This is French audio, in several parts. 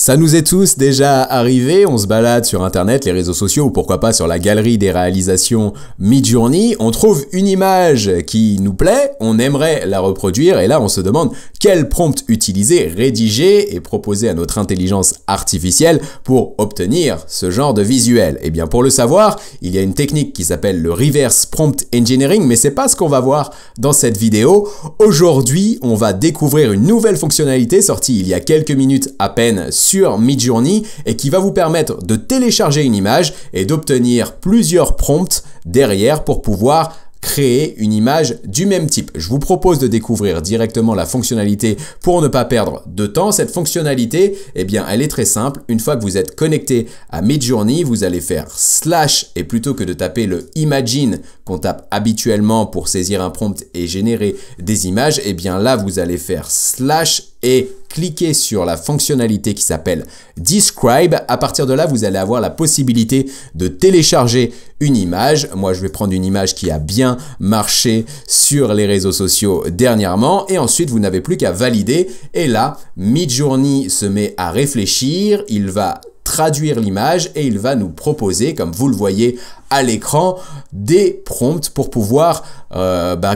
Ça nous est tous déjà arrivé, on se balade sur internet, les réseaux sociaux ou pourquoi pas sur la galerie des réalisations Midjourney, on trouve une image qui nous plaît, on aimerait la reproduire et là on se demande quel prompt utiliser, rédiger et proposer à notre intelligence artificielle pour obtenir ce genre de visuel. Et bien pour le savoir, il y a une technique qui s'appelle le Reverse Prompt Engineering, mais c'est pas ce qu'on va voir dans cette vidéo. Aujourd'hui, on va découvrir une nouvelle fonctionnalité sortie il y a quelques minutes à peine sur Midjourney et qui va vous permettre de télécharger une image et d'obtenir plusieurs prompts derrière pour pouvoir créer une image du même type. Je vous propose de découvrir directement la fonctionnalité pour ne pas perdre de temps. Cette fonctionnalité, eh bien, elle est très simple. Une fois que vous êtes connecté à Midjourney, vous allez faire slash et plutôt que de taper le imagine qu'on tape habituellement pour saisir un prompt et générer des images, eh bien là, vous allez faire slash et cliquer sur la fonctionnalité qui s'appelle Describe. À partir de là, vous allez avoir la possibilité de télécharger une image. Moi, je vais prendre une image qui a bien marché sur les réseaux sociaux dernièrement et ensuite, vous n'avez plus qu'à valider. Et là, Midjourney se met à réfléchir. Il va traduire l'image et il va nous proposer, comme vous le voyez à l'écran, des prompts pour pouvoir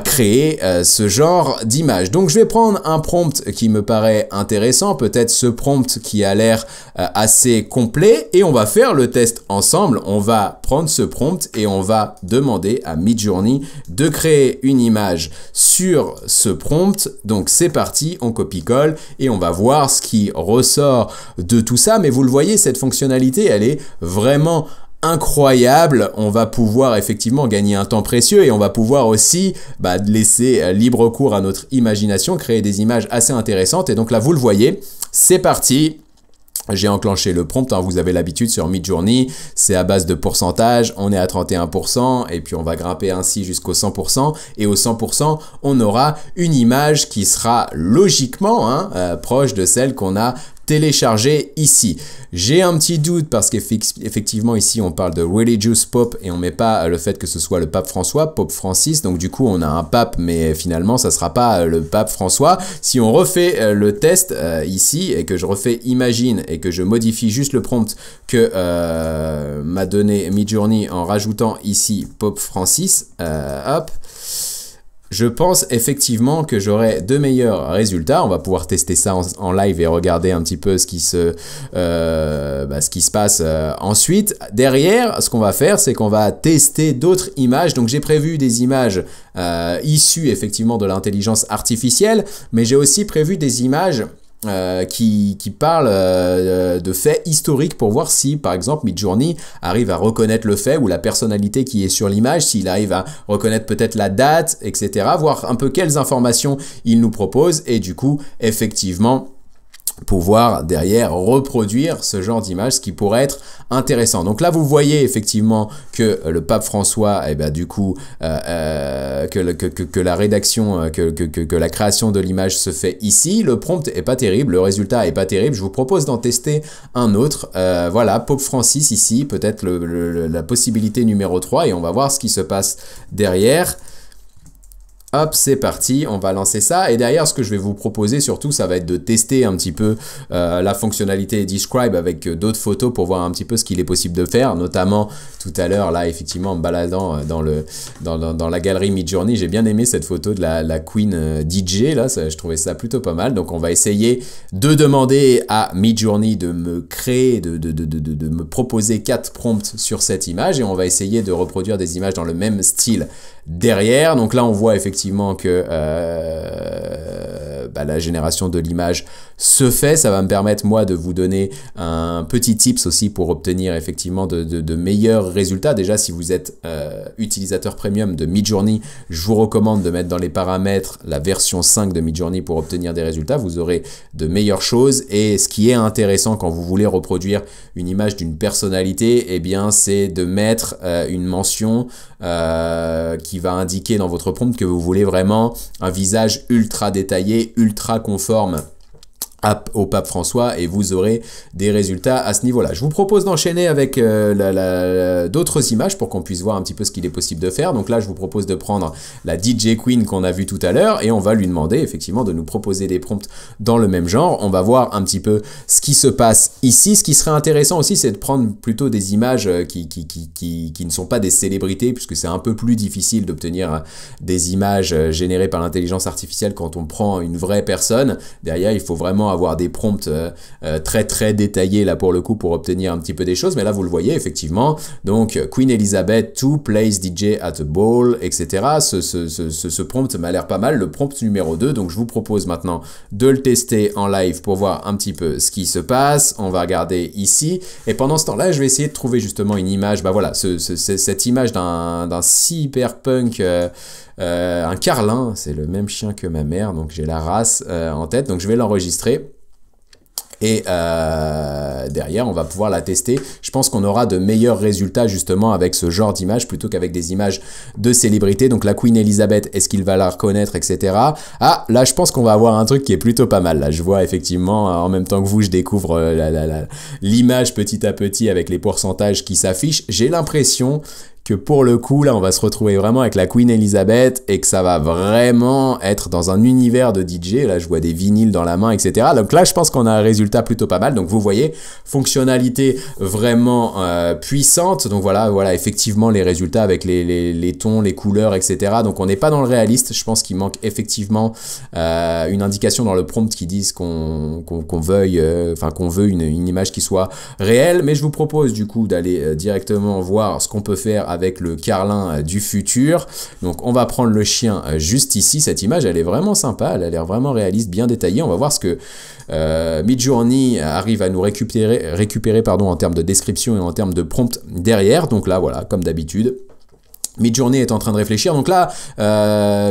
créer ce genre d'image. Donc je vais prendre un prompt qui me paraît intéressant, peut-être ce prompt qui a l'air assez complet et on va faire le test ensemble. On va prendre ce prompt et on va demander à Midjourney de créer une image sur ce prompt. Donc c'est parti, on copie-colle et on va voir ce qui ressort de tout ça. Mais vous le voyez, cette fonctionnalité, elle est vraiment incroyable. On va pouvoir effectivement gagner un temps précieux et on va pouvoir aussi laisser libre cours à notre imagination, créer des images assez intéressantes. Et donc là, vous le voyez, c'est parti. J'ai enclenché le prompt, hein, vous avez l'habitude sur Midjourney, c'est à base de pourcentage, on est à 31% et puis on va grimper ainsi jusqu'au 100% et au 100% on aura une image qui sera logiquement proche de celle qu'on a téléchargé ici. J'ai un petit doute parce qu'effectivement ici on parle de religious pope et on met pas le fait que ce soit le pape François, Pope Francis, donc du coup on a un pape mais finalement ça sera pas le pape François. Si on refait le test ici et que je refais imagine et que je modifie juste le prompt que m'a donné Midjourney en rajoutant ici Pope Francis, hop. Je pense effectivement que j'aurai de meilleurs résultats. On va pouvoir tester ça en live et regarder un petit peu ce qui se passe ensuite. Derrière, ce qu'on va faire, c'est qu'on va tester d'autres images. Donc j'ai prévu des images issues effectivement de l'intelligence artificielle, mais j'ai aussi prévu des images qui parle de faits historiques pour voir si, par exemple, Midjourney arrive à reconnaître le fait ou la personnalité qui est sur l'image, s'il arrive à reconnaître peut-être la date, etc. Voir un peu quelles informations il nous propose et du coup, effectivement, pouvoir derrière reproduire ce genre d'image, ce qui pourrait être intéressant. Donc là, vous voyez effectivement que le pape François, du coup, que la rédaction, que la création de l'image se fait ici. Le prompt est pas terrible, le résultat est pas terrible. Je vous propose d'en tester un autre. Voilà, Pope Francis ici, peut-être la possibilité numéro 3 et on va voir ce qui se passe derrière. Hop, c'est parti, on va lancer ça. Et derrière, ce que je vais vous proposer surtout, ça va être de tester un petit peu la fonctionnalité Describe avec d'autres photos pour voir un petit peu ce qu'il est possible de faire. Notamment, tout à l'heure, là, effectivement, en me baladant dans la galerie Midjourney, j'ai bien aimé cette photo de la Queen DJ. Là, je trouvais ça plutôt pas mal. Donc, on va essayer de demander à Midjourney de me créer, de me proposer 4 prompts sur cette image. Et on va essayer de reproduire des images dans le même style derrière. Donc là, on voit effectivement que la génération de l'image se fait. Ça va me permettre moi de vous donner un petit tips aussi pour obtenir effectivement de meilleurs résultats. Déjà, si vous êtes utilisateur premium de Midjourney, je vous recommande de mettre dans les paramètres la version 5 de Midjourney pour obtenir des résultats. Vous aurez de meilleures choses et ce qui est intéressant quand vous voulez reproduire une image d'une personnalité, eh bien c'est de mettre une mention qui va indiquer dans votre prompt que vous voulez vraiment un visage ultra détaillé, ultra conforme au pape François et vous aurez des résultats à ce niveau-là. Je vous propose d'enchaîner avec d'autres images pour qu'on puisse voir un petit peu ce qu'il est possible de faire. Donc là, je vous propose de prendre la DJ Queen qu'on a vue tout à l'heure et on va lui demander effectivement de nous proposer des prompts dans le même genre. On va voir un petit peu ce qui se passe ici. Ce qui serait intéressant aussi, c'est de prendre plutôt des images qui ne sont pas des célébrités, puisque c'est un peu plus difficile d'obtenir des images générées par l'intelligence artificielle quand on prend une vraie personne. Derrière, il faut vraiment avoir des prompts très détaillés là pour le coup pour obtenir un petit peu des choses, mais là vous le voyez effectivement, donc Queen Elizabeth to place DJ at a ball, etc. Ce prompt m'a l'air pas mal, le prompt numéro 2, donc je vous propose maintenant de le tester en live pour voir un petit peu ce qui se passe. On va regarder ici, et pendant ce temps-là, je vais essayer de trouver justement une image, bah voilà, cette image d'un cyberpunk, un carlin, c'est le même chien que ma mère, donc j'ai la race en tête, donc je vais l'enregistrer. Et derrière, on va pouvoir la tester. Je pense qu'on aura de meilleurs résultats justement avec ce genre d'image plutôt qu'avec des images de célébrités. Donc la Queen Elizabeth, est-ce qu'il va la reconnaître, etc. Ah, là, je pense qu'on va avoir un truc qui est plutôt pas mal. Là, je vois effectivement, en même temps que vous, je découvre l'image petit à petit avec les pourcentages qui s'affichent. J'ai l'impression que pour le coup, là, on va se retrouver vraiment avec la Queen Elizabeth et que ça va vraiment être dans un univers de DJ. Là, je vois des vinyles dans la main, etc. Donc là, je pense qu'on a un résultat plutôt pas mal. Donc, vous voyez, fonctionnalité vraiment puissante. Donc voilà, effectivement, les résultats avec les tons, les couleurs, etc. Donc, on n'est pas dans le réaliste. Je pense qu'il manque effectivement une indication dans le prompt qui dise qu'on veuille, qu'on veut une image qui soit réelle. Mais je vous propose du coup d'aller directement voir ce qu'on peut faire avec le carlin du futur. Donc on va prendre le chien juste ici. Cette image, elle est vraiment sympa, elle a l'air vraiment réaliste, bien détaillée. On va voir ce que Midjourney arrive à nous récupérer en termes de description et en termes de prompt derrière. Donc là, voilà, comme d'habitude, Midjourney est en train de réfléchir. Donc là,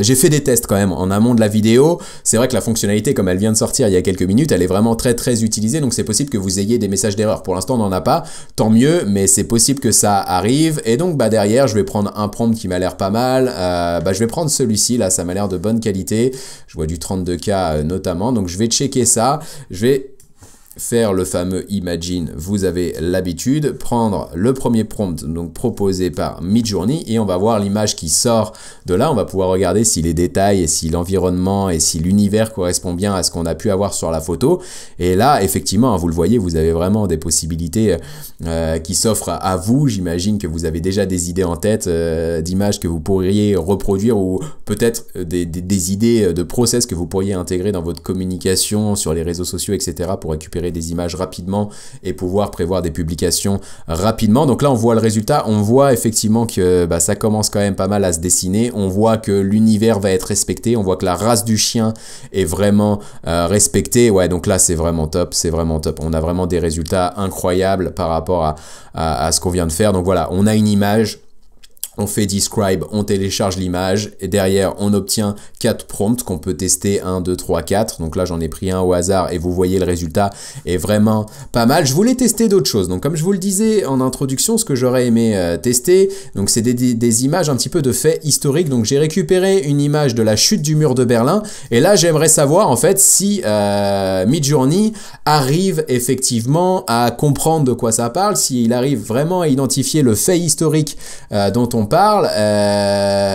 j'ai fait des tests quand même en amont de la vidéo. C'est vrai que la fonctionnalité, comme elle vient de sortir il y a quelques minutes, elle est vraiment très utilisée. Donc c'est possible que vous ayez des messages d'erreur. Pour l'instant, on n'en a pas. Tant mieux, mais c'est possible que ça arrive. Et donc derrière, je vais prendre un prompt qui m'a l'air pas mal. Je vais prendre celui-ci. Là, ça m'a l'air de bonne qualité. Je vois du 32K notamment. Donc je vais checker ça. Je vais faire le fameux Imagine, vous avez l'habitude, prendre le premier prompt donc proposé par Midjourney et on va voir l'image qui sort de là. On va pouvoir regarder si les détails et si l'environnement et si l'univers correspond bien à ce qu'on a pu avoir sur la photo. Et là, effectivement, vous le voyez, vous avez vraiment des possibilités qui s'offrent à vous. J'imagine que vous avez déjà des idées en tête d'images que vous pourriez reproduire ou peut-être des idées de process que vous pourriez intégrer dans votre communication sur les réseaux sociaux, etc. pour récupérer des images rapidement et pouvoir prévoir des publications rapidement. Donc là, on voit le résultat. On voit effectivement que ça commence quand même pas mal à se dessiner. On voit que l'univers va être respecté. On voit que la race du chien est vraiment respectée. Ouais, donc là, c'est vraiment top. C'est vraiment top. On a vraiment des résultats incroyables par rapport à ce qu'on vient de faire. Donc voilà, on a une image. On fait describe, on télécharge l'image et derrière on obtient 4 prompts qu'on peut tester 1, 2, 3, 4. Donc là j'en ai pris un au hasard et vous voyez le résultat est vraiment pas mal. Je voulais tester d'autres choses. Donc comme je vous le disais en introduction, ce que j'aurais aimé tester, donc c'est des images un petit peu de faits historiques. Donc j'ai récupéré une image de la chute du mur de Berlin et là j'aimerais savoir en fait si Midjourney arrive effectivement à comprendre de quoi ça parle, s'il arrive vraiment à identifier le fait historique dont on parle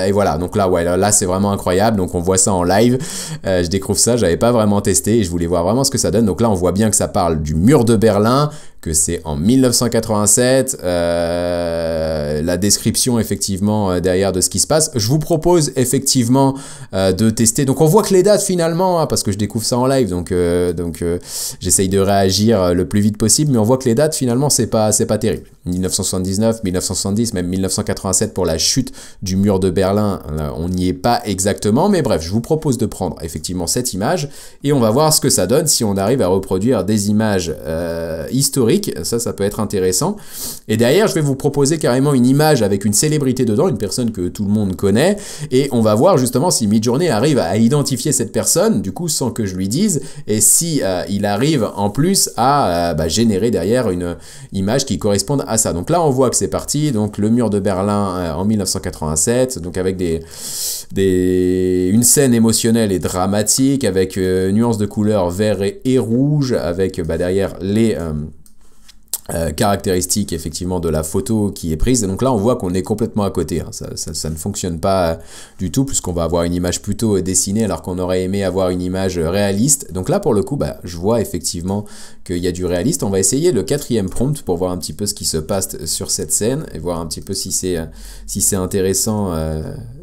et voilà. Donc là, ouais, là c'est vraiment incroyable. Donc on voit ça en live. Je découvre ça, j'avais pas vraiment testé et je voulais voir vraiment ce que ça donne. Donc là, on voit bien que ça parle du mur de Berlin, que c'est en 1987. La description effectivement derrière de ce qui se passe. Je vous propose effectivement de tester. Donc on voit que les dates finalement, parce que je découvre ça en live, donc j'essaye de réagir le plus vite possible, mais on voit que les dates finalement c'est pas terrible. 1979, 1970, même 1987 pour la chute du mur de Berlin, on n'y est pas exactement, mais bref, je vous propose de prendre effectivement cette image et on va voir ce que ça donne si on arrive à reproduire des images historiques. historique, ça peut être intéressant. Et derrière, je vais vous proposer carrément une image avec une célébrité dedans, une personne que tout le monde connaît, et on va voir justement si Midjourney arrive à identifier cette personne, du coup sans que je lui dise, et si il arrive en plus à générer derrière une image qui corresponde à ça. Donc là, on voit que c'est parti, donc le mur de Berlin en 1987, donc avec une scène émotionnelle et dramatique, avec nuances de couleurs vert et rouge, avec derrière les caractéristiques effectivement de la photo qui est prise. Et donc là on voit qu'on est complètement à côté, hein. Ça ne fonctionne pas du tout, puisqu'on va avoir une image plutôt dessinée alors qu'on aurait aimé avoir une image réaliste. Donc là pour le coup je vois effectivement qu'il y a du réaliste. On va essayer le 4e prompt pour voir un petit peu ce qui se passe sur cette scène et voir un petit peu si c'est intéressant,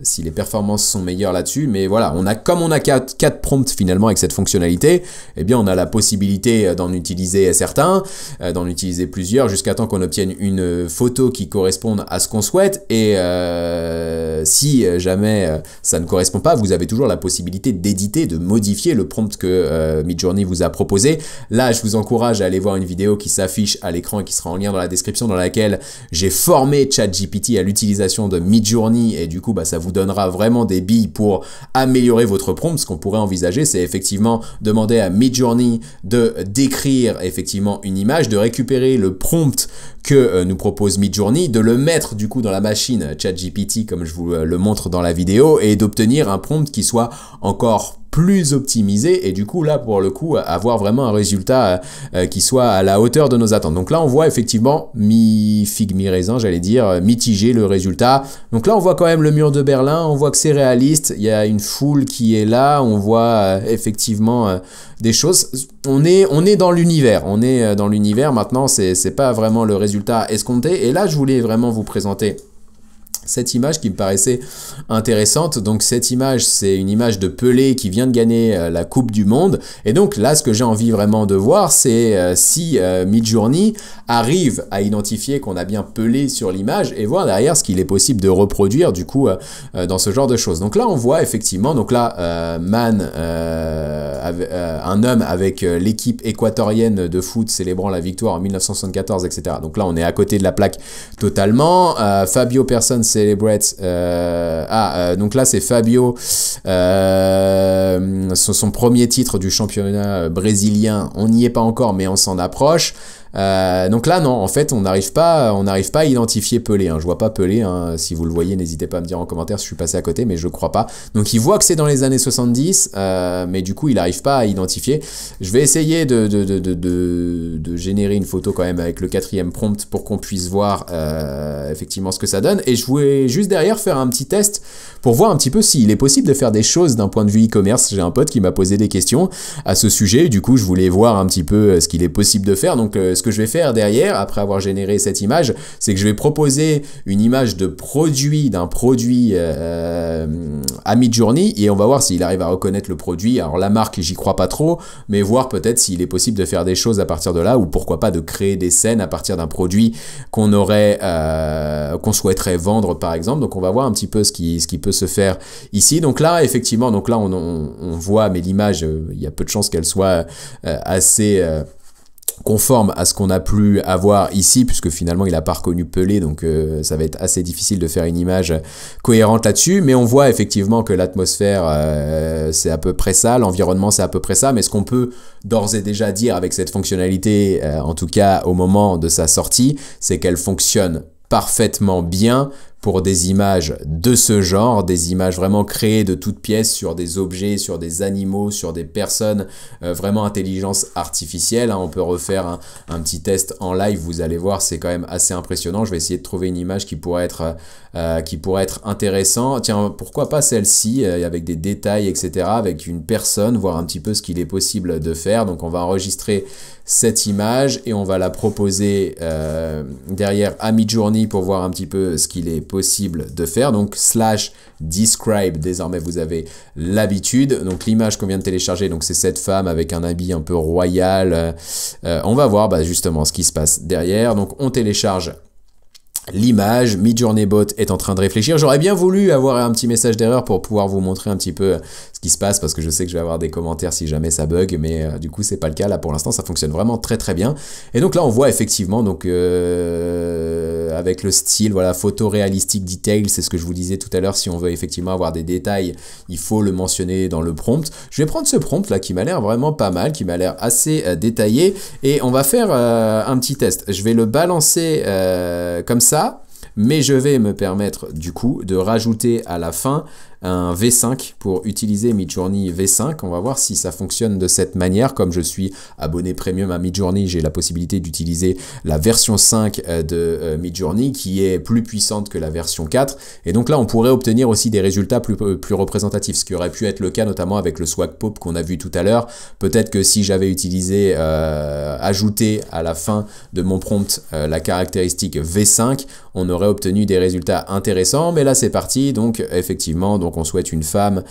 si les performances sont meilleures là-dessus. Mais voilà, comme on a 4 prompts finalement avec cette fonctionnalité, eh bien on a la possibilité d'en utiliser certains, d'en utiliser plusieurs, jusqu'à temps qu'on obtienne une photo qui corresponde à ce qu'on souhaite. Et si jamais ça ne correspond pas, vous avez toujours la possibilité d'éditer, de modifier le prompt que Midjourney vous a proposé. Là, je vous encourage à aller voir une vidéo qui s'affiche à l'écran et qui sera en lien dans la description, dans laquelle j'ai formé ChatGPT à l'utilisation de Midjourney, et du coup ça vous donnera vraiment des billes pour améliorer votre prompt. Ce qu'on pourrait envisager, c'est effectivement demander à Midjourney de décrire effectivement une image, de récupérer le prompt que nous propose Midjourney, de le mettre du coup dans la machine ChatGPT comme je vous le montre dans la vidéo, et d'obtenir un prompt qui soit encore plus optimisé, et du coup là pour le coup avoir vraiment un résultat qui soit à la hauteur de nos attentes. Donc là on voit effectivement mi-figue mi-raisin, j'allais dire, mitigé le résultat. Donc là on voit quand même le mur de Berlin, on voit que c'est réaliste, il y a une foule qui est là, on voit effectivement des choses. On est dans l'univers, maintenant, c'est pas vraiment le résultat escompté. Et là je voulais vraiment vous présenter cette image qui me paraissait intéressante. Donc cette image, c'est une image de Pelé qui vient de gagner la Coupe du Monde. Et donc là, ce que j'ai envie vraiment de voir, c'est si Midjourney arrive à identifier qu'on a bien Pelé sur l'image, et voir derrière ce qu'il est possible de reproduire du coup dans ce genre de choses. Donc là, on voit effectivement, donc là, un homme avec l'équipe équatorienne de foot célébrant la victoire en 1974, etc. Donc là, on est à côté de la plaque totalement. Fabio Persson celebrates, donc là c'est Fabio, son premier titre du championnat brésilien. On n'y est pas encore, mais on s'en approche. Donc là non, en fait on n'arrive pas à identifier Pelé, hein. Je vois pas Pelé, hein. Si vous le voyez, n'hésitez pas à me dire en commentaire si je suis passé à côté, mais je crois pas. Donc il voit que c'est dans les années 70, mais du coup il n'arrive pas à identifier. Je vais essayer de générer une photo quand même avec le 4e prompt pour qu'on puisse voir effectivement ce que ça donne. Et je voulais juste derrière faire un petit test pour voir un petit peu s'il est possible de faire des choses d'un point de vue e-commerce. J'ai un pote qui m'a posé des questions à ce sujet, du coup je voulais voir un petit peu ce qu'il est possible de faire. Donc ce que je vais faire derrière, après avoir généré cette image, c'est que je vais proposer une image de produit, d'un produit à Midjourney, et on va voir s'il arrive à reconnaître le produit. Alors la marque, j'y crois pas trop, mais voir peut-être s'il est possible de faire des choses à partir de là, ou pourquoi pas de créer des scènes à partir d'un produit qu'on souhaiterait vendre par exemple. Donc on va voir un petit peu ce qui peut se faire ici. Donc là effectivement, on voit, mais l'image, il y a peu de chances qu'elle soit assez conforme à ce qu'on a pu avoir ici, puisque finalement il n'a pas reconnu Pelé, donc ça va être assez difficile de faire une image cohérente là-dessus. Mais on voit effectivement que l'atmosphère c'est à peu près ça, l'environnement c'est à peu près ça. Mais ce qu'on peut d'ores et déjà dire avec cette fonctionnalité, en tout cas au moment de sa sortie, c'est qu'elle fonctionne parfaitement bien pour des images de ce genre, des images vraiment créées de toutes pièces sur des objets, sur des animaux, sur des personnes, vraiment intelligence artificielle, hein. On peut refaire un petit test en live, vous allez voir, c'est quand même assez impressionnant. Je vais essayer de trouver une image qui pourrait être intéressant. Tiens, pourquoi pas celle-ci, avec des détails, etc., avec une personne, voir un petit peu ce qu'il est possible de faire. Donc on va enregistrer cette image et on va la proposer derrière à Midjourney pour voir un petit peu ce qu'il est possible de faire. Donc /describe, désormais vous avez l'habitude. Donc l'image qu'on vient de télécharger, donc c'est cette femme avec un habit un peu royal. On va voir justement ce qui se passe derrière. Donc on télécharge l'image. Midjourney Bot est en train de réfléchir. J'aurais bien voulu avoir un petit message d'erreur pour pouvoir vous montrer un petit peu ce qui se passe, parce que je sais que je vais avoir des commentaires si jamais ça bug, mais du coup c'est pas le cas. Là pour l'instant ça fonctionne vraiment très très bien. Et donc là on voit effectivement donc avec le style, voilà, photoréalistique detail, c'est ce que je vous disais tout à l'heure. Si on veut effectivement avoir des détails, il faut le mentionner dans le prompt. Je vais prendre ce prompt là qui m'a l'air vraiment pas mal, qui m'a l'air assez détaillé, et on va faire un petit test. Je vais le balancer comme ça. Mais je vais me permettre du coup de rajouter à la fin un V5 pour utiliser Midjourney V5. On va voir si ça fonctionne de cette manière. Comme je suis abonné premium à Midjourney, j'ai la possibilité d'utiliser la version 5 de Midjourney qui est plus puissante que la version 4. Et donc là, on pourrait obtenir aussi des résultats plus représentatifs, ce qui aurait pu être le cas notamment avec le Swag Pop qu'on a vu tout à l'heure. Peut-être que si j'avais utilisé, ajouté à la fin de mon prompt la caractéristique V5, on aurait obtenu des résultats intéressants. Mais là, c'est parti. Donc effectivement, on souhaite une femme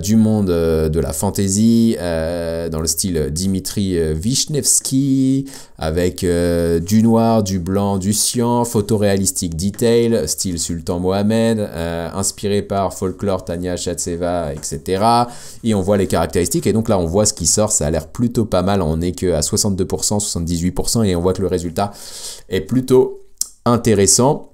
du monde de la fantasy, dans le style Dimitri Vishnevsky, avec du noir, du blanc, du cyan, photoréalistique detail, style Sultan Mohamed, inspiré par folklore Tania Shatseva, etc. Et on voit les caractéristiques, et donc là on voit ce qui sort, ça a l'air plutôt pas mal. On n'est que à 62%, 78%, et on voit que le résultat est plutôt intéressant.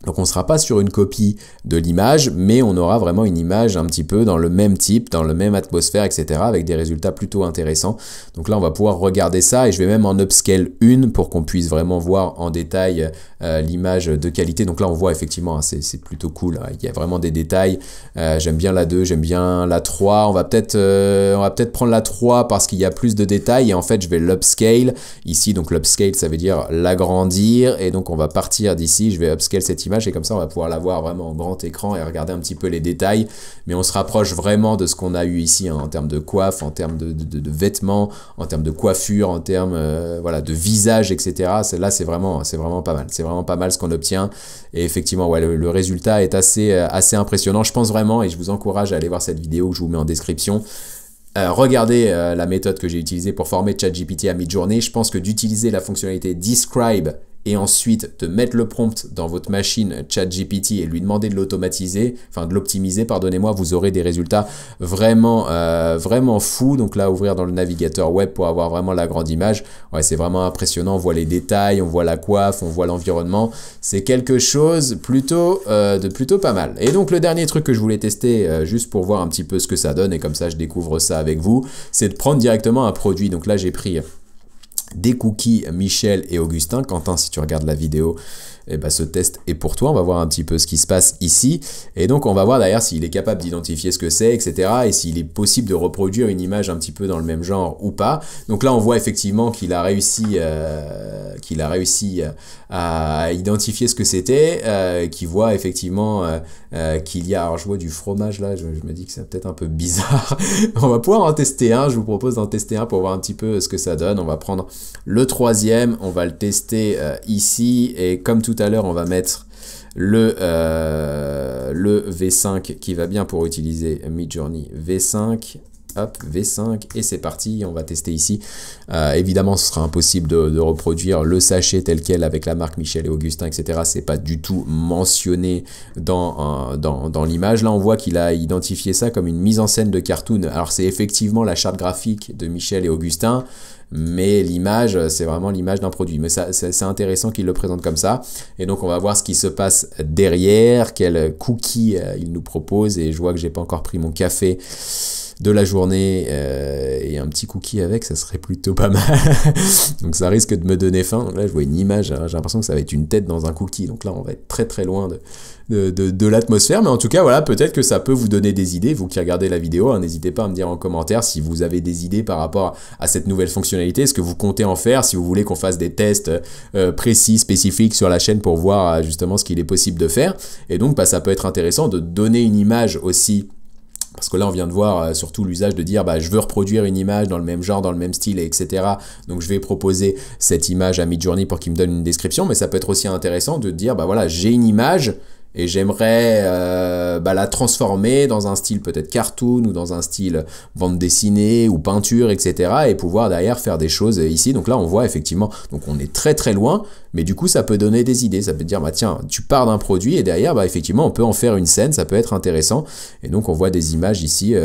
Donc on ne sera pas sur une copie de l'image, mais on aura vraiment une image un petit peu dans le même type, dans le même atmosphère, etc. avec des résultats plutôt intéressants. Donc là on va pouvoir regarder ça, et je vais même en upscale une pour qu'on puisse vraiment voir en détail l'image de qualité. Donc là on voit effectivement, hein, c'est plutôt cool, hein. Il y a vraiment des détails. J'aime bien la 2, j'aime bien la 3. On va peut-être prendre la 3 parce qu'il y a plus de détails, et en fait je vais l'upscale ici. Donc l'upscale ça veut dire l'agrandir, et donc on va partir d'ici, je vais upscale cette image, et comme ça on va pouvoir la voir vraiment en grand écran et regarder un petit peu les détails. Mais on se rapproche vraiment de ce qu'on a eu ici, hein, en termes de coiffe, en termes de vêtements, en termes de coiffure, en termes voilà, de visage, etc. Là c'est vraiment pas mal, c'est vraiment pas mal ce qu'on obtient. Et effectivement ouais, le résultat est assez impressionnant. Je pense vraiment, et je vous encourage à aller voir cette vidéo que je vous mets en description. Regardez la méthode que j'ai utilisée pour former ChatGPT à Midjourney. Je pense que d'utiliser la fonctionnalité Describe et ensuite de mettre le prompt dans votre machine ChatGPT et lui demander de l'automatiser, enfin de l'optimiser, pardonnez-moi, vous aurez des résultats vraiment fous. Donc là, ouvrir dans le navigateur web pour avoir vraiment la grande image. Ouais, c'est vraiment impressionnant. On voit les détails, on voit la coiffe, on voit l'environnement. C'est quelque chose plutôt pas mal. Et donc le dernier truc que je voulais tester, juste pour voir un petit peu ce que ça donne, et comme ça je découvre ça avec vous, c'est de prendre directement un produit. Donc là, j'ai pris des cookies Michel et Augustin. Quentin, si tu regardes la vidéo, eh ben, ce test est pour toi. On va voir un petit peu ce qui se passe ici. Et donc, on va voir d'ailleurs s'il est capable d'identifier ce que c'est, etc. Et s'il est possible de reproduire une image un petit peu dans le même genre ou pas. Donc là, on voit effectivement qu'il a réussi à identifier ce que c'était, qu'il voit effectivement qu'il y a... Alors, je vois du fromage là. Je me dis que c'est peut-être un peu bizarre. On va pouvoir en tester un. Je vous propose d'en tester un pour voir un petit peu ce que ça donne. On va prendre le troisième. On va le tester ici. Et comme tout à l'heure, on va mettre le V5 qui va bien pour utiliser Midjourney V5. Hop, V5, et c'est parti, on va tester ici. Évidemment, ce sera impossible de reproduire le sachet tel quel avec la marque Michel et Augustin, etc. C'est pas du tout mentionné dans l'image. Là, on voit qu'il a identifié ça comme une mise en scène de cartoon. Alors, c'est effectivement la charte graphique de Michel et Augustin, mais l'image, c'est vraiment l'image d'un produit. Mais c'est intéressant qu'il le présente comme ça. Et donc, on va voir ce qui se passe derrière, quel cookie il nous propose. Et je vois que j'ai pas encore pris mon café de la journée, et un petit cookie avec, ça serait plutôt pas mal. Donc ça risque de me donner faim. Donc là je vois une image, hein, j'ai l'impression que ça va être une tête dans un cookie, donc là on va être très très loin de l'atmosphère, mais en tout cas voilà, peut-être que ça peut vous donner des idées, vous qui regardez la vidéo, hein, n'hésitez pas à me dire en commentaire si vous avez des idées par rapport à cette nouvelle fonctionnalité, ce que vous comptez en faire, si vous voulez qu'on fasse des tests précis, spécifiques sur la chaîne pour voir justement ce qu'il est possible de faire. Et donc bah, ça peut être intéressant de donner une image aussi. Parce que là, on vient de voir surtout l'usage de dire bah, je veux reproduire une image dans le même genre, dans le même style, etc. Donc, je vais proposer cette image à Midjourney pour qu'il me donne une description. Mais ça peut être aussi intéressant de dire bah voilà, j'ai une image et j'aimerais la transformer dans un style peut-être cartoon ou dans un style bande dessinée ou peinture, etc. et pouvoir derrière faire des choses ici. Donc là on voit effectivement, donc on est très très loin, mais du coup ça peut donner des idées, ça peut dire bah tiens, tu pars d'un produit et derrière bah effectivement on peut en faire une scène, ça peut être intéressant. Et donc on voit des images ici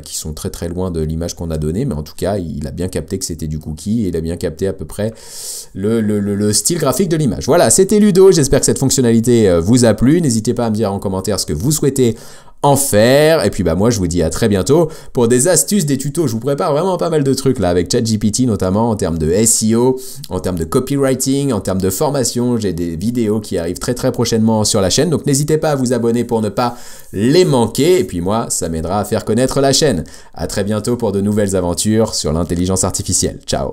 qui sont très très loin de l'image qu'on a donnée, mais en tout cas il a bien capté que c'était du cookie et il a bien capté à peu près le style graphique de l'image. Voilà, c'était Ludo, j'espère que cette fonctionnalité vous a plu, n'hésitez pas à me dire en commentaire ce que vous souhaitez en faire, et puis bah moi je vous dis à très bientôt pour des astuces, des tutos. Je vous prépare vraiment pas mal de trucs là avec ChatGPT, notamment en termes de SEO, en termes de copywriting, en termes de formation. J'ai des vidéos qui arrivent très très prochainement sur la chaîne, donc n'hésitez pas à vous abonner pour ne pas les manquer, et puis moi ça m'aidera à faire connaître la chaîne. À très bientôt pour de nouvelles aventures sur l'intelligence artificielle. Ciao.